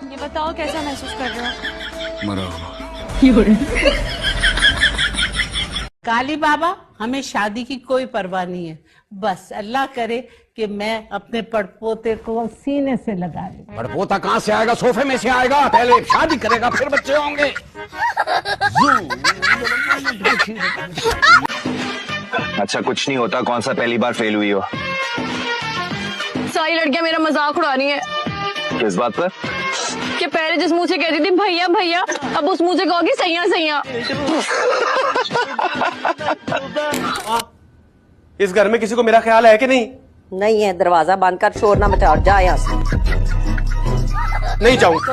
ये बताओ कैसा महसूस कर रहे हो? मरा काली बाबा, हमें शादी की कोई परवाह नहीं है, बस अल्लाह करे कि मैं अपने पड़पोते को सीने से लगा लूं। पड़पोता कहाँ से आएगा? सोफे में से आएगा। पहले शादी करेगा फिर बच्चे होंगे। अच्छा कुछ नहीं होता, कौन सा पहली बार फेल हुई हो? सारी लड़कियां मेरा मजाक उड़ा रही हैं। किस बात पर? कि पहले जिस मुंह से कहती थी भैया भैया, अब उस मुंह से कहोगी सैया सैया। इस घर में किसी को मेरा ख्याल है कि नहीं? नहीं है, दरवाजा बंद कर, शोर ना मचा, जा यहाँ से। नहीं जाऊंगा।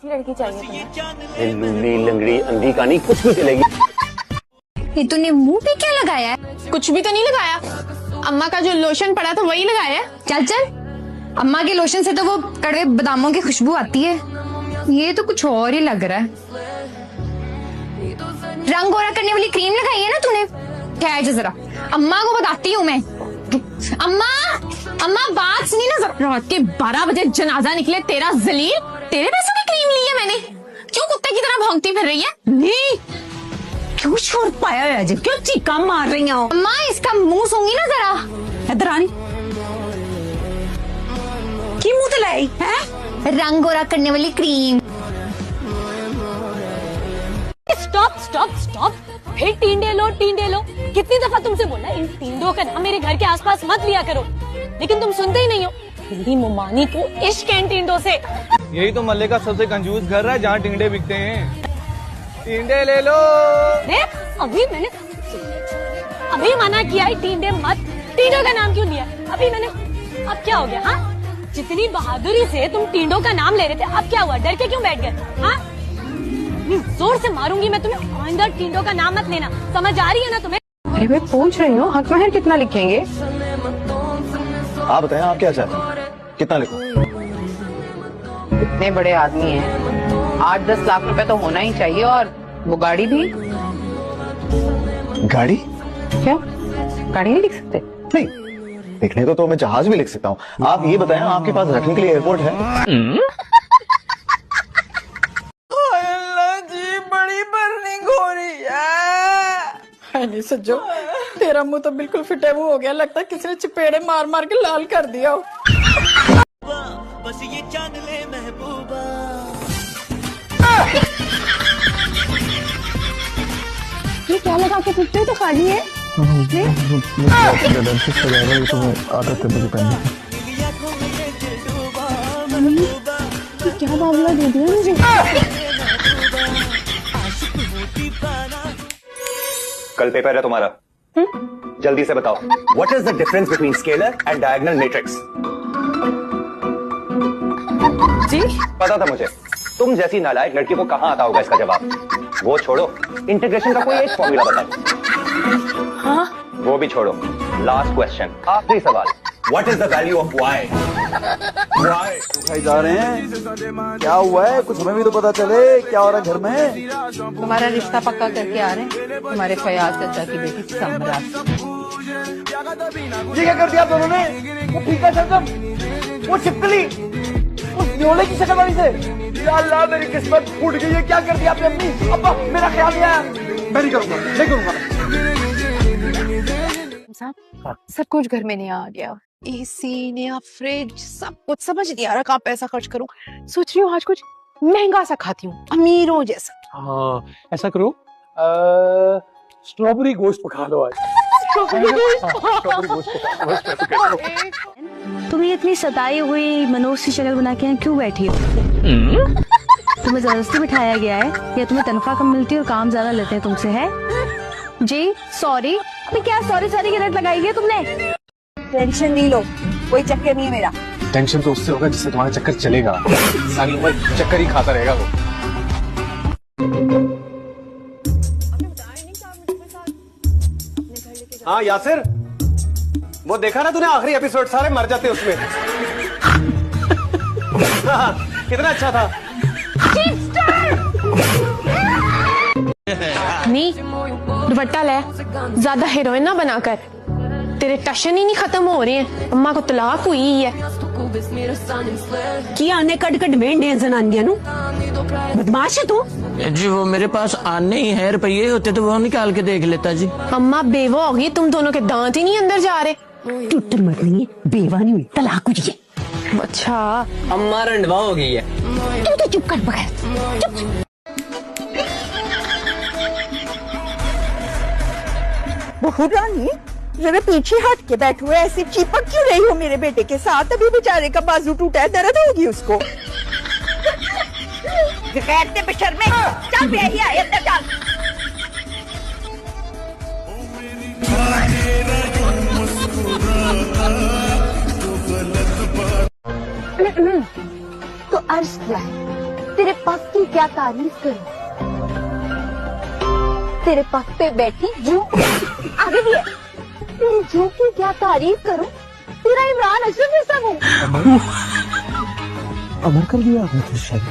लड़की चाहिए तुम्हें? लूली लंगड़ी अंधी कहानी कुछ भी चलेगी। ये तूने मुंह पे क्या लगाया है? कुछ भी तो नहीं लगाया, अम्मा का जो लोशन पड़ा था वही लगाया है। चल चल, अम्मा के लोशन से तो वो कड़वे बादामों की खुशबू आती है, ये तो कुछ और ही लग रहा है। रंग गोरा करने वाली क्रीम लगाई है ना तूने? ठहर जा जरा, अम्मा को बताती हूँ मैं। अम्मा अम्मा बात सुनी ना जरा। रात के 12 बजे जनाजा निकले तेरा जलील, तेरे पैसों की क्रीम ली है मैंने। क्यों कुत्ते की तरह भौंकती फिर रही है? नहीं क्यों शोर पाया है? क्यों चीका मार रही हो? अम्मा इसका मुंह सूंगी ना जरा। इधर आनी की मुंह तलाई है? रंग गोरा करने वाली क्रीम। स्टॉप स्टॉप स्टॉप, फिर टींडे लो टींडे लो। कितनी दफा तुमसे बोला इन टींडों का नाम मेरे घर के आसपास मत लिया करो, लेकिन तुम सुनते ही नहीं हो। मेरी मुमानी को इश्क है इन टींडों से। यही तो मल्ले का सबसे कंजूस घर है जहाँ टिंडे बिकते हैं। टिंडे ले लो। अभी मैंने अभी मना किया है टींडे मत। टींडों का नाम क्यों लिया? अभी मैंने, अब क्या हो गया? हाँ, जितनी बहादुरी से तुम टींडों का नाम ले रहे थे, अब क्या हुआ? डर के क्यों बैठ गए? हाँ, जोर से मारूंगी मैं तुम्हें। आइंदा टींडों का नाम मत लेना, समझ आ रही है ना तुम्हें? अरे मैं पूछ रही हूँ, हक महर कितना लिखेंगे? आप बताएं आप क्या चाहते हैं, कितना लिखूं? इतने बड़े आदमी हैं, 8-10 लाख रुपए तो होना ही चाहिए। और वो गाड़ी भी। गाड़ी? क्या गाड़ी नहीं लिख सकते? नहीं, लिखने को तो मैं जहाज भी लिख सकता हूँ। आप ये बताएं आपके पास रखने के लिए एयरपोर्ट है? जी बड़ी बर्निंग हो रही है। नहीं सज्जो, तेरा मुंह तो बिल्कुल फिटे मुंह हो गया, लगता है किसी ने चपेड़े मार मार के लाल कर दिया हो। बस ये जान ले महबूबा। ये क्या लगा के फिरते हो? तो खाली है। क्या मामला दे दिया मुझे? कल पेपर है तुम्हारा, जल्दी से बताओ। What is the difference between scalar and diagonal matrix? जी पता था मुझे, तुम जैसी नालायक लड़की को कहाँ आता होगा इसका जवाब। वो छोड़ो, इंटीग्रेशन का कोई एक फॉर्मूला बताओ। हाँ, वो भी छोड़ो, लास्ट क्वेश्चन, आखिरी सवाल। What is the value of Y? Y खाई जा रहे हैं, क्या हुआ है? कुछ हमें भी तो पता चले क्या हो रहा है घर में। तुम्हारा रिश्ता पक्का करके आ रहे हैं तुम्हारे फयाज चाचा की बेटी सम्राट। ये क्या कर दिया आप दोनों ने? वो फीका शलजम, वो छिपकली, उस न्योले की शक्ल वाली से। या अल्लाह मेरी किस्मत फूट गई है। क्या कर दिया आपने? अम्मी अब्बा मेरा ख्याल नहीं आया। मैं नहीं करूंगा, नहीं करूंगा। सब कुछ घर में नहीं आ गया, एसी नया फ्रिज, सब कुछ समझ नहीं आ रहा कहाँ पैसा खर्च करूं। सोच रही हूँ आज कुछ महंगा सा खाती हूँ, अमीरों जैसा। हाँ, ऐसा करो, स्ट्रॉबेरी गोश्त पका लो आज। स्ट्रॉबेरी गोश्त पका लो। तुम्हें इतनी सताई हुई मनोज की शक्ल बना के क्यों बैठी हो? तुम्हें जबरदस्ती बिठाया गया है या तुम्हें तनख्वाह कम मिलती है और काम ज्यादा लेते हैं तुमसे? है जी सॉरी। अभी क्या सॉरी सॉरी की रट लगाई है तुमने? टेंशन नहीं लो, कोई चक्कर नहीं है मेरा। टेंशन तो उससे होगा जिससे तुम्हारा चक्कर चलेगा। सारी उम्र चक्कर ही खाता रहेगा वो। हाँ यासिर, वो देखा ना तूने आखिरी एपिसोड? सारे मर जाते उसमें। कितना अच्छा था। नहीं, दुपट्टा ले, ज्यादा हीरोइन ना बनाकर। तेरे टशन ही नहीं खत्म हो रहे हैं। अम्मा को तलाक हुई है। की आने कट कट वेंडे जनानियां नु बदमाश है तू। जी वो मेरे पास आने ही है, रुपये होते तो वो निकाल के देख लेता जी। अम्मा बेवा होगी, तुम दोनों के दांत ही नहीं अंदर जा रहे। टुट्टर मत नहीं बेवा नहीं हुई, तलाक हुई है। अच्छा अम्मा रंडवा हो गई है। तू तो चुप कर बगैर चुप। बहू रानी जरा पीछे हट के बैठो, ऐसी चिपक क्यों रही हो मेरे बेटे के साथ? अभी बेचारे का बाजू टूटा है, दर्द होगी उसको। गैरते बेशर्मे, चल बे आइए अंदर चल। तो अर्ज क्या है, तेरे पग की क्या तारीफ करूं? तेरे पग पे बैठी जू आगे भी है, तेरी जू की क्या तारीफ करूं? तेरा इमरान अशरफ जैसा हूँ। अमर कर दिया आपने तो शायद।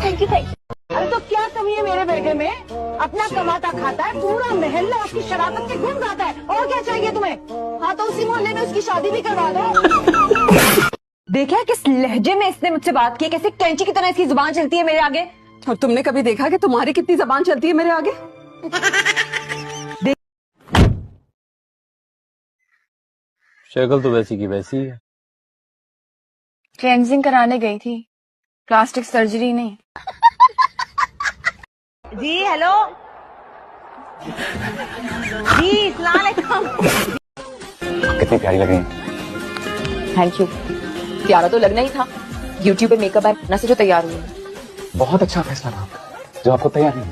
Thank you. अरे तो क्या कमी है मेरे बेटे में? अपना कमाता खाता है, पूरा मोहल्ला उसकी शराफत के गुण गाता है। और क्या चाहिए तुम्हें? हाँ तो उसी मोहल्ले में उसकी शादी भी करवा दो। देखा किस लहजे में इसने मुझसे बात की, कैसे कैंची की तरह इसकी जुबान चलती है मेरे आगे। और तुमने कभी देखा कि तुम्हारी कितनी जुबान चलती है मेरे आगे? शक्ल तो वैसी की वैसी है। क्लेंजिंग कराने गई थी, प्लास्टिक सर्जरी नहीं। जी हेलो जी, सलाम अलैकुम। कितनी प्यारी लग रही है। Thank you. प्यारा तो लगना ही था, यूट्यूब पे मेकअप ऐप ना से जो तैयार हुई है। बहुत अच्छा फैसला था जो आपको तैयार नहीं।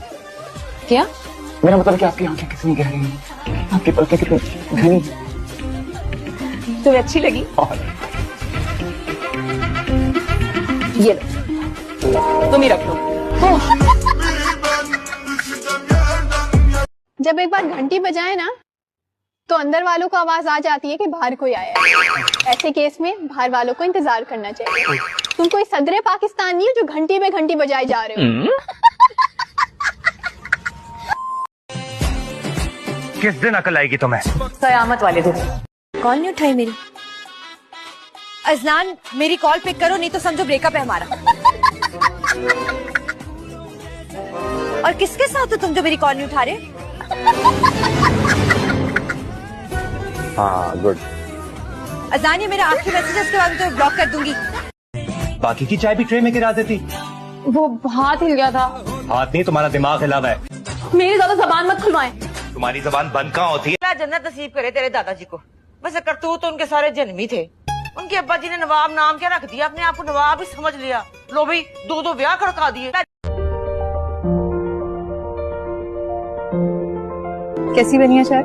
क्या? मेरा मतलब कि आपकी आंखें कितनी गहरी हैं, आपकी पलकें कितनी घनी। तुम्हें अच्छी लगी? ये लो, तुम ही रख लो। जब एक बार घंटी बजाए ना तो अंदर वालों को आवाज आ जाती है कि बाहर कोई आया है। ऐसे केस में बाहर वालों को इंतजार करना चाहिए। तुम कोई सदरे पाकिस्तान नहीं हो जो घंटी पे घंटी बजाए जा रहे हो। किस दिन अकल आएगी तुम्हें? कयामत वाले दिन। कॉल नहीं उठाई मेरी। अजलान मेरी कॉल पिक करो, नहीं तो समझो ब्रेकअप है हमारा। और किसके साथ हो तुम जो मेरी कॉल नहीं उठा रहे? हाँ गुड। अजलान ये मेरा आखिरी मैसेज है, उसके बाद मैं तुम्हें ब्लॉक कर दूंगी। बाकी की चाय भी ट्रे में गिरा देती। वो हाथ हिल गया था। हाथ नहीं, तुम्हारा दिमाग हिला हुआ है। मेरी ज्यादा जबान मत खुलवाएं। तुम्हारी जबान बंद कहाँ होती है? जन्नत नसीब करे तेरे दादाजी को। वैसे करतूत तो उनके सारे जन्मी थे। उनके अब्बा जी ने नवाब नाम क्या रख दिया, अपने आप को नवाब ही समझ लिया। लो भाई, दो ब्याह खड़का दिए। कैसी बनी है चाय?